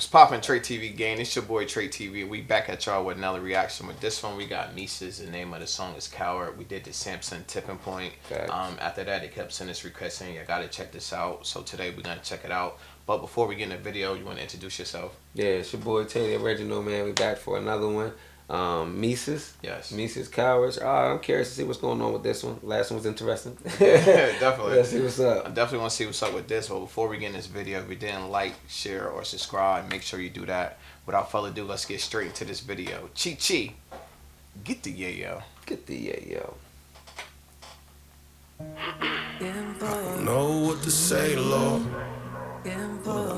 What's poppin', Trade TV gang? It's your boy Trade TV. We back at y'all with another reaction. With this one, we got MESUS. The name of the song is Coward. We did the Samson tipping point. After that, they kept sending us requests saying, "I gotta check this out." So today we're gonna check it out. But before we get in the video, you want to introduce yourself? Yeah, it's your boy Teddy Original, man. We back for another one. MESUS. Yes. MESUS Cowards. I'm curious to see what's going on with this one. Last one was interesting. Yeah, definitely. Let's see what's up. I definitely want to see what's up with this. But before we get in this video, if you didn't like, share, or subscribe, make sure you do that. Without further ado, let's get straight into this video. Chi. Get the yayo. Get the yayo. I don't know what to say, Lord. I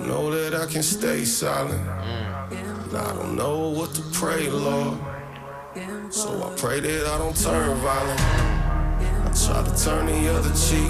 know that I can stay silent. And I don't know what to pray, Lord. So I pray that I don't turn violent. I try to turn the other cheek.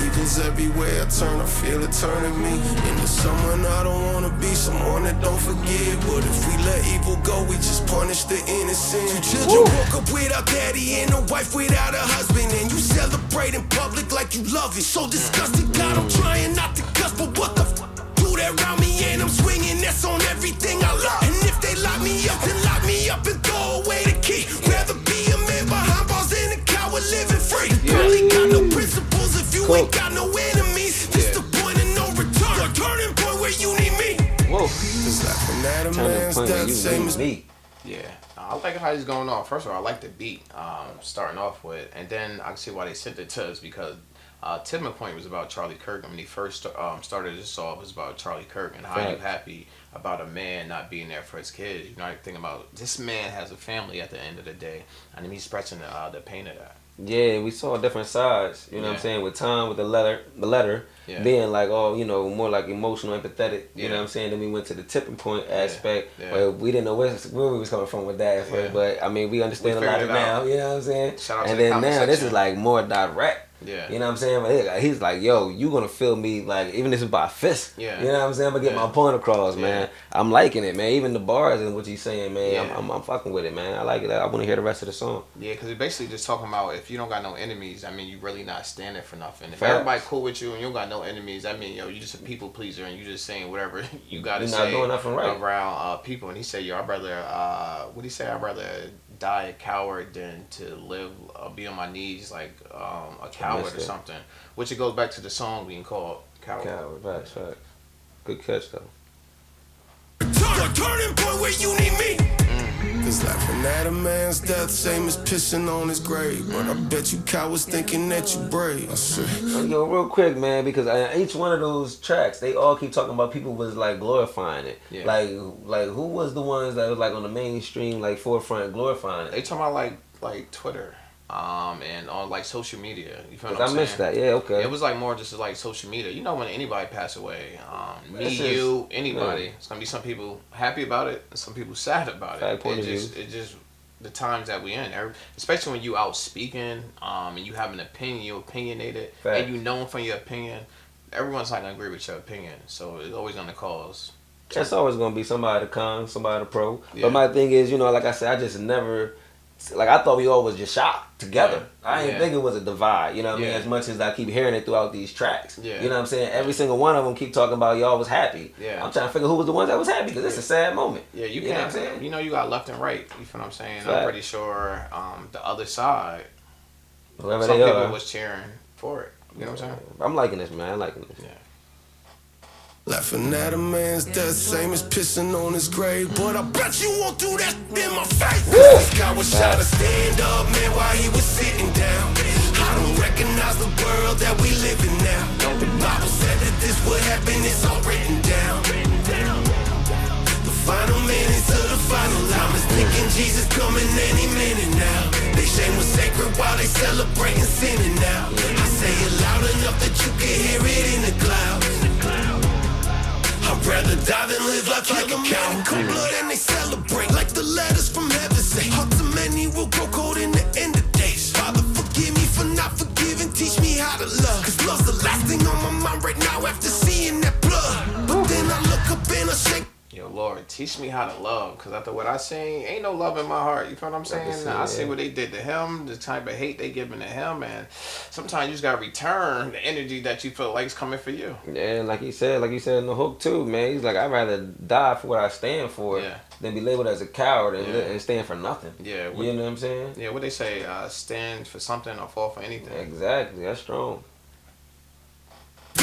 Evil's everywhere I turn, I feel it turning me into someone I don't wanna be, someone that don't forgive. But if we let evil go, we just punish the innocent. Two children woke up without daddy and a wife without a husband, and you celebrate in public like you love it. So disgusted, God, I'm trying not to cuss, but what the fuck? Do that around me and I'm swinging, that's on everything I love. And if they lock me up, then lock me up and throw away the key. Rather be a man behind bars than a coward living free. Really got no principles if you ain't got no enemies. This the point of no return, a turning point where you need me. Whoa. It's laughing at a man's death, same as me. Yeah, I like how he's going off. First of all, I like the beat starting off with, and then I can see why they sent it to us, because Tipping Point was about Charlie Kirk. I mean, he first started this off, was about Charlie Kirk and how you happy about a man not being there for his kids. You know, I think about this man has a family at the end of the day, and he's expressing the pain of that. Yeah, we saw different sides, you know what I'm saying, with Tom, with the letter being like, oh, you know, more like emotional, empathetic, you know what I'm saying. Then we went to the tipping point aspect, where we didn't know where we was coming from with that at first, but I mean, we understand a lot of it now, you know what I'm saying. And then now this is like more direct. Yeah. You know what I'm saying? But he's like, yo, you gonna feel me, like, even if it's by fist. Yeah. You know what I'm saying? I'm gonna get my point across, man. I'm liking it, man. Even the bars and what he's saying, man. I'm fucking with it, man. I like it. I want to hear the rest of the song. Yeah, because he's basically just talking about if you don't got no enemies, I mean, you really not standing for nothing. If everybody cool with you and you don't got no enemies, I mean, yo, you just a people pleaser and you just saying whatever you gotta say doing nothing right around people. And he said, yo, I'd rather, what he say? I'd rather die a coward than to live, be on my knees like a coward or something. Which it goes back to the song being called Coward. Coward, right. Good catch though. Turning point where you need me. Cause laughing at a man's death, same as pissing on his grave. But I bet you cowards thinking that you brave. Yo, real quick, man, because each one of those tracks, they all keep talking about people was like glorifying it. Yeah. Like who was the ones that was like on the mainstream, like forefront glorifying it? They talking about like Twitter. And on like social media, you feel what I'm saying? I missed that. Yeah, okay. It was like more just like social media. You know, when anybody pass away, you, anybody, it's gonna be some people happy about it, and some people sad about it. It just the times that we in, especially when you out speaking, and you have an opinion, you're opinionated, and you known for your opinion. Everyone's not gonna agree with your opinion, so it's always gonna cause. It's always gonna be somebody to con, somebody to pro. Yeah. But my thing is, you know, like I said, I just never. Like, I thought we all was just shot together. I didn't think it was a divide, you know what I mean? As much as I keep hearing it throughout these tracks. You know what I'm saying? Every single one of them keep talking about y'all was happy. I'm trying to figure who was the ones that was happy, because it's a sad moment. Yeah, you know what I'm saying? You know, you got left and right. You feel what I'm saying? I'm pretty sure the other side, whoever some they people are, was cheering for it. You know what I'm saying? I'm liking this, man. I'm liking this. Yeah. Laughing at a man's death, same as pissing on his grave. But I bet you won't do that in my face. This guy was shot to stand up, man, while he was sitting down. I don't recognize the world that we live in now. The Bible said that this would happen, it's all written down. The final minutes of the final time is thinking Jesus coming any minute now. They shame was sacred while they celebrating sinning now. I say it loud enough that you can hear it in the clouds. I'd rather die than live life like a coward. Cold blood and they celebrate like the letters from heaven say. Hearts of many will grow cold in the end of days. Father, forgive me for not forgiving. Teach me how to love. Cause love's the last thing on my mind right now after seeing that blood. But then I look up and I shake. Yo, Lord, Lord, teach me how to love. Because after what I seen, ain't no love in my heart. You feel what I'm saying? I see what they did to him, the type of hate they giving to him, and sometimes you just gotta return the energy that you feel like is coming for you. Yeah, and like you said in the hook too, man. He's like, I'd rather die for what I stand for than be labeled as a coward and stand for nothing. Yeah. You know what I'm saying? Yeah, what they say, stand for something or fall for anything. Exactly, that's strong.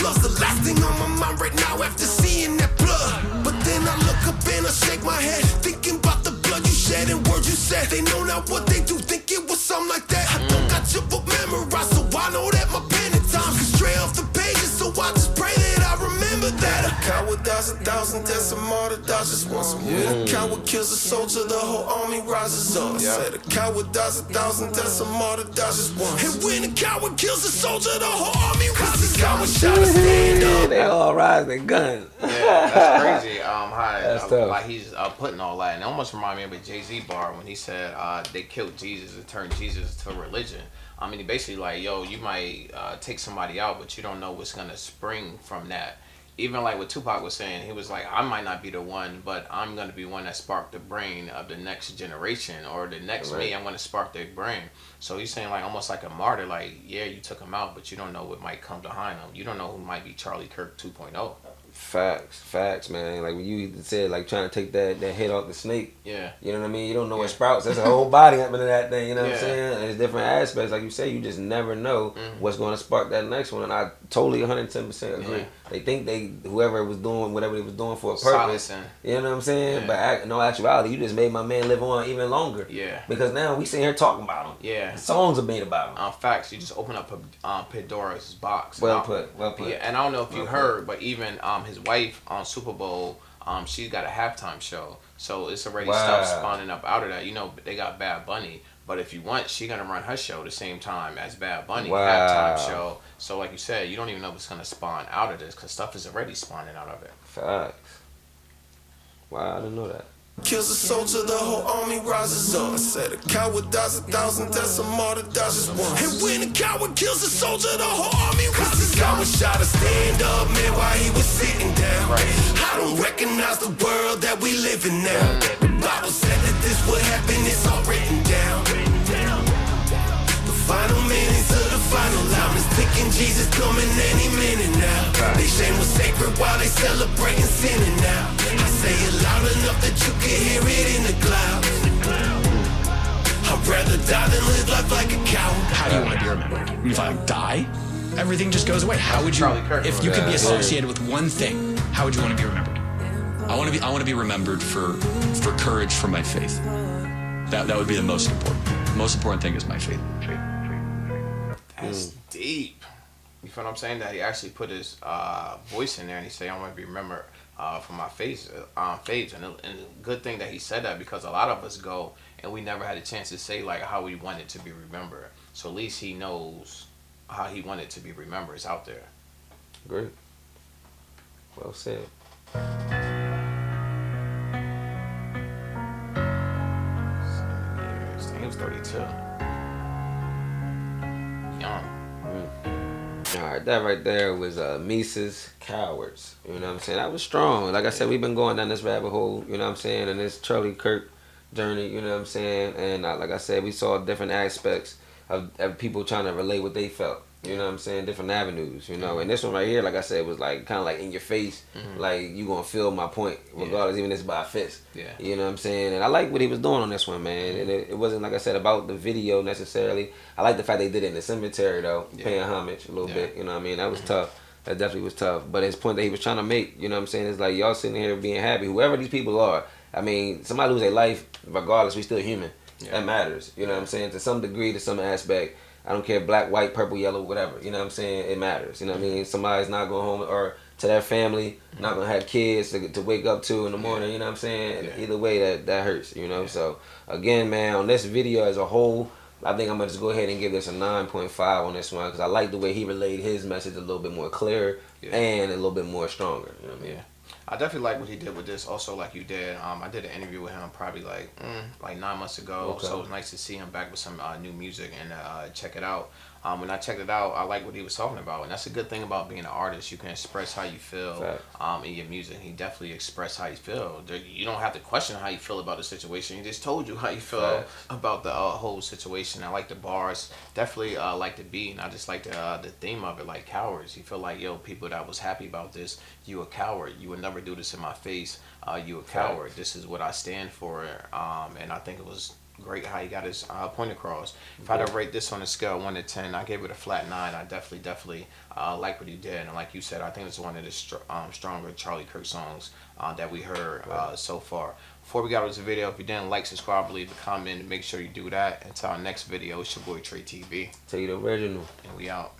Love's the last thing on my mind right now after seeing that blood. But then I look up and I shake my head, thinking about the blood you shed and words you said. They know not what they do, think it was something like that. I don't got your book memorized, so I know that my pen at times can stray off the pages. So I just pray that I remember that. A coward dies 1,000 deaths, a martyr dies just once. When a coward kills a soldier, the whole army rises up. I said a coward dies 1,000 deaths, a martyr dies just once. And when a coward kills a soldier, the whole army rises up. Stand up. They all rise their guns. Yeah, that's crazy. How he's putting all that, and it almost remind me of a Jay-Z bar when he said they killed Jesus and turned Jesus to religion. I mean, he basically like, yo, you might take somebody out, but you don't know what's gonna spring from that. Even like what Tupac was saying, he was like, I might not be the one, but I'm gonna be one that sparked the brain of the next generation or the next me. I'm gonna spark their brain. So he's saying like almost like a martyr, like, yeah, you took him out, but you don't know what might come behind him. You don't know who might be Charlie Kirk 2.0. Facts, man. Like when you said, like trying to take that head off the snake. Yeah. You know what I mean? You don't know what sprouts. There's a whole body up into that thing. You know what I'm saying? And there's different aspects. Like you say, you just never know what's going to spark that next one. And I totally 110% agree. Yeah. They think whoever was doing whatever they was doing for a purpose. You know what I'm saying? Yeah. But in all actuality, you just made my man live on even longer. Yeah. Because now we sitting here talking about him. Yeah. Songs are made about him. Facts. You just open up Pandora's box. Well put. Yeah, and I don't know if you heard, but even his wife on Super Bowl, she's got a halftime show. So it's already stuff spawning up out of that. You know, they got Bad Bunny. But if you want, she gonna run her show the same time as Bad Bunny halftime show. So like you said, you don't even know what's gonna spawn out of this because stuff is already spawning out of it. Facts. Wow, I didn't know that. Kills a soldier, the whole army rises up. I said a coward dies 1,000 deaths, a martyr dies just once. And when a coward kills a soldier, the whole army rises up. Coward shot to stand up, man, while he was sitting down. I don't recognize the world that we live in now. The Bible said that this would happen, it's all written down. The final minutes of the final line is ticking, Jesus coming any minute now. They shame was sacred while they celebrating sinning now. I say it loud enough that you can hear it in the clouds. I'd rather die than live life like a coward. How do you want to be remembered? If I die, everything just goes away. How would you, if you could be associated with one thing, how would you want to be remembered? I want to be remembered for courage for my faith. That would be the most important. The most important thing is my faith. That's deep. You feel what I'm saying? That he actually put his voice in there and he said, I want to be remembered for my faith. And the good thing that he said that because a lot of us go and we never had a chance to say like how we wanted to be remembered. So at least he knows how he wanted to be remembered. It's out there. Great. Well said. He was 32. Young. Alright, that right there was MESUS Cowards. You know what I'm saying? That was strong. Like I said, we've been going down this rabbit hole, you know what I'm saying, and this Charlie Kirk journey, you know what I'm saying? And like I said, we saw different aspects of people trying to relate what they felt. You know what I'm saying? Different avenues, you know. And this one right here, like I said, was like kind of like in your face. Like you gonna feel my point, regardless, even if it's by a fist. Yeah. You know what I'm saying? And I like what he was doing on this one, man. And it wasn't, like I said, about the video necessarily. I like the fact they did it in the cemetery though, paying homage a little bit. You know what I mean? That was tough. That definitely was tough. But his point that he was trying to make, you know what I'm saying, is like y'all sitting here being happy. Whoever these people are, I mean, somebody lose their life, regardless, we still human. That matters. You know what I'm saying? To some degree, to some aspect. I don't care, black, white, purple, yellow, whatever. You know what I'm saying? It matters. You know what I mean? Somebody's not going home or to their family, not going to have kids to wake up to in the morning. You know what I'm saying? Either way, that hurts, you know? So, again, man, on this video as a whole, I think I'm going to just go ahead and give this a 9.5 on this one because I like the way he relayed his message a little bit more clear and a little bit more stronger. You know what I mean? I definitely like what he did with this. Also, like you did, I did an interview with him probably like 9 months ago. Okay. So it was nice to see him back with some new music and check it out. When I checked it out, I like what he was talking about, and that's a good thing about being an artist. You can express how you feel in your music. He definitely expressed how you feel. You don't have to question how you feel about the situation. He just told you how you feel about the whole situation. I like the bars. Definitely like the beat, and I just like the theme of it, like cowards. You feel like, yo, people that was happy about this, you a coward. You would never do this in my face. You a coward. This is what I stand for. And I think it was great how he got his point across. If I had to rate this on a scale of 1 to 10, I gave it a flat 9. I definitely like what he did, and like you said, I think it's one of the stronger Charlie Kirk songs that we heard so far. Before we got to this video, if you didn't like, subscribe, leave a comment, and make sure you do that. Until our next video, it's your boy TRETV. Tell you the original. And we out.